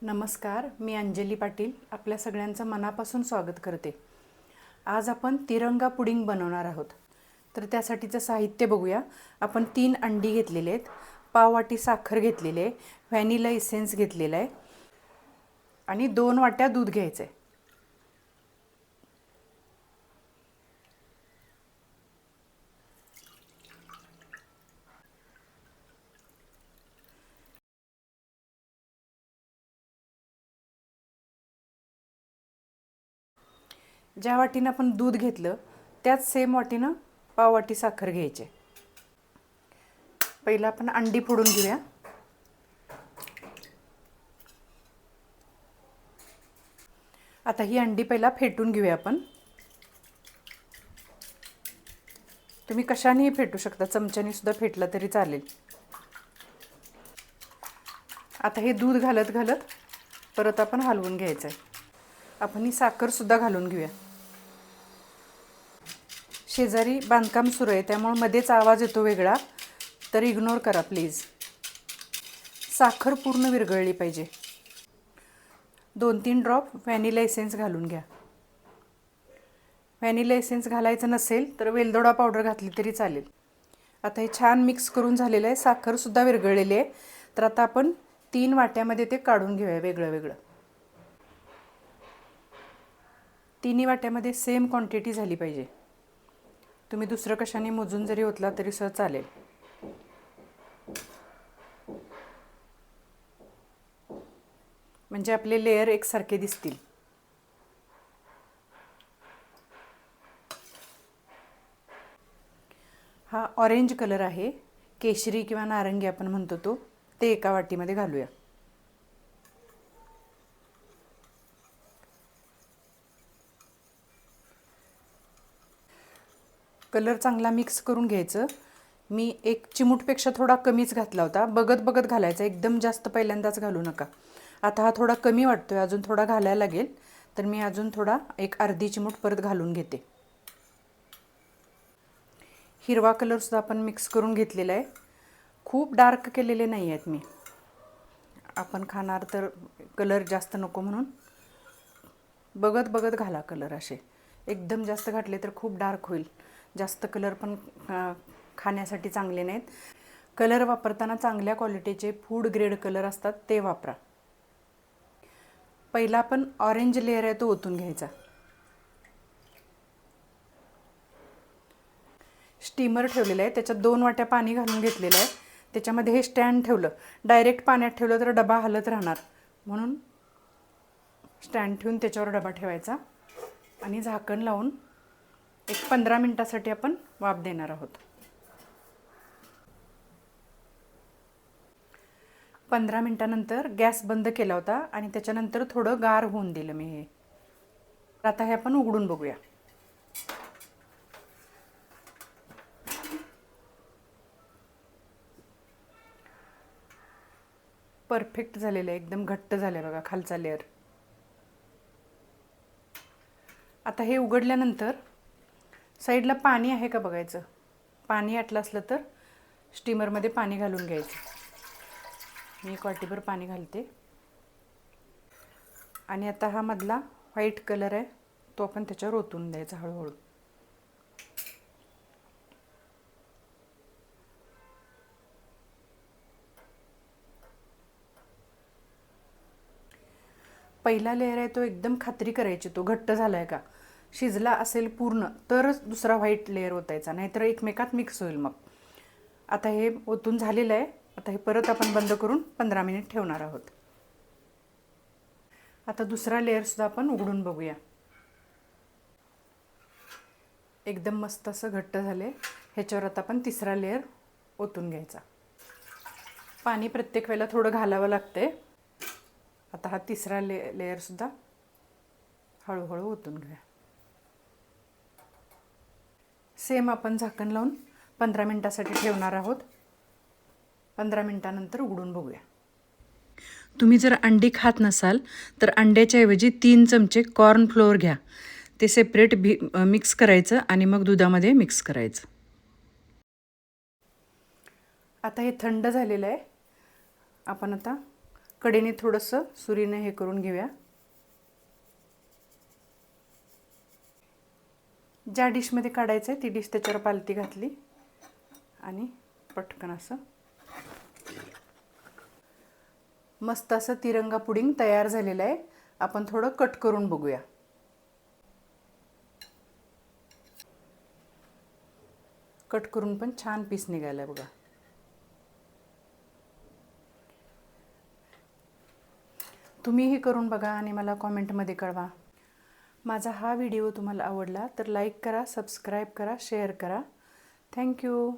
नमस्कार, मी अंजली पाटील आपल्या सगळ्यांचं मनापासून स्वागत करते. आज आपण तिरंगा पुडिंग बनवणार आहोत. तर त्यासाठीचं साहित्य बघूया. आपण 3 अंडी घेतलेले आहेत, पाव वाटी साखर घेतलेली आहे, व्हॅनिला इसेन्स घेतलेला आहे आणि 2 वाट्या दूध घ्यायचं आहे. ज्या वाटीनं आपण दूध घेतलं त्याच सेम वाटीनं पाव वाटी साखर घ्यायची. पहिला आपण अंडी फोडून घेऊया. आता ही अंडी पहिला फेटून घेऊया आपण. तुम्ही कशानेही फेटू शकता, चमच्याने सुद्धा फेटलं तरी चालेल. आता हे दूध घालत घालत परत आपण हलवून घ्यायचं आहे. आपण ही साखर सुद्धा घालून घेऊया. शेजारी बांधकाम सुरू आहे त्यामुळे मध्येच आवाज येतो वेगळा, तर इग्नोर करा प्लीज. साखर पूर्ण विरघळली पाहिजे. 2-3 ड्रॉप व्हॅनिला एसेन्स घालून घ्या. व्हॅनिला एसेन्स घालायचं नसेल तर वेलदोडा पावडर घातली तरी चालेल. आता हे छान मिक्स करून झालेलं आहे. साखरसुद्धा विरघळलेली आहे. तर आता आपण 3 वाट्यामध्ये ते काढून घेऊया वेगळं वेगळं. 3 वाट्यामध्ये सेम क्वांटिटी झाली पाहिजे. तुम्ही दुसरं कशाने मोजून जरी ओतला तरी सुद्धा चालेल. म्हणजे आपले लेयर एकसारखे दिसतील. हा ऑरेंज कलर आहे, केशरी किंवा नारंगी आपण म्हणतो तो, ते एका वाटीमध्ये घालूया. कलर चांगला मिक्स करून घ्यायचं. मी 1 चिमूटपेक्षा थोडा कमीच घातला होता. बघत बघत घालायचा, एकदम जास्त पहिल्यांदाच घालू नका. आता हा थोडा कमी वाटतोय, अजून थोडा घालायला लागेल, तर मी अजून थोडा 1 अर्धी चिमूट परत घालून घेते. हिरवा कलरसुद्धा आपण मिक्स करून घेतलेला आहे. खूप डार्क केलेले नाही आहेत मी, आपण खाणार तर कलर जास्त नको म्हणून. बघत बघत घाला कलर. असे एकदम जास्त घातले तर खूप डार्क होईल. जास्त कलर पण खाण्यासाठी चांगले नाहीत. कलर वापरताना चांगल्या क्वालिटीचे फूड ग्रेड कलर असतात ते वापरा. पहिला आपण ऑरेंज लेयर आहे तो ओतून घ्यायचा. स्टीमर ठेवलेलं आहे, त्याच्यात 2 वाट्या पाणी घालून घेतलेलं आहे. त्याच्यामध्ये हे स्टँड ठेवलं. डायरेक्ट पाण्यात ठेवलं तर डबा हलत राहणार, म्हणून स्टँड ठेवून त्याच्यावर डबा ठेवायचा आणि झाकण लावून 15 मिनिटासाठी आपण वाफ देणार आहोत. 15 मिनिटानंतर गॅस बंद केला होता आणि त्याच्यानंतर थोडं गार होऊन दिलं मी हे. आता हे आपण उघडून बघूया. परफेक्ट झालेलं आहे, एकदम घट्ट झालं आहे बघा खालचा लेअर. आता हे उघडल्यानंतर साईडला पाणी आहे का बघायचं. पाणी आटलं असलं तर स्टीमरमध्ये पाणी घालून घ्यायचं. मी 1 वाटीभर पाणी घालते. आणि आता हा मधला व्हाईट कलर आहे तो आपण त्याच्यावर ओतून द्यायचा हळूहळू. पहिला लेअर आहे तो एकदम खात्री करायची तो घट्ट झाला आहे का, शिजला असेल पूर्ण तरच दुसरा व्हाईट लेअर ओतायचा, नाहीतर एकमेकात मिक्स होईल मग. आता हे ओतून झालेलं आहे. आता हे परत आपण बंद करून 15 मिनिट ठेवणार आहोत. आता दुसरा लेअरसुद्धा आपण उघडून बघूया. एकदम मस्त असं घट्ट झाले. ह्याच्यावर आता आपण तिसरा लेअर ओतून घ्यायचा. पाणी प्रत्येक वेळेला थोडं घालावं लागते. आता हा तिसरा लेअरसुद्धा हळूहळू ओतून घेऊया. सेम आपण झाकण लावून 15 मिनिटासाठी ठेवणार आहोत. 15 मिनिटानंतर उघडून बघूया. तुम्ही जर अंडी खात नसाल तर अंड्याच्या ऐवजी 3 चमचे कॉर्न फ्लोअर घ्या. ते सेपरेट मिक्स करायचं आणि मग दुधामध्ये मिक्स करायचं. आता हे थंड झालेलं आहे. आपण आता कडेने थोडंसं सुरीने हे करून घेऊया. ज्या डिशमध्ये काढायचं आहे ती डिश त्याच्यावर पालती घातली आणि पटकन असं मस्त असं तिरंगा पुडिंग तयार झालेलं आहे. आपण थोडं कट करून बघूया. कट करून पण छान पीस निघाला बघा. तुम्हीही करून बघा आणि मला कॉमेंटमध्ये कळवा. माझा हा व्हिडिओ तुम्हाला आवडला तर लाईक करा, सबस्क्राईब करा, शेअर करा. थँक्यू.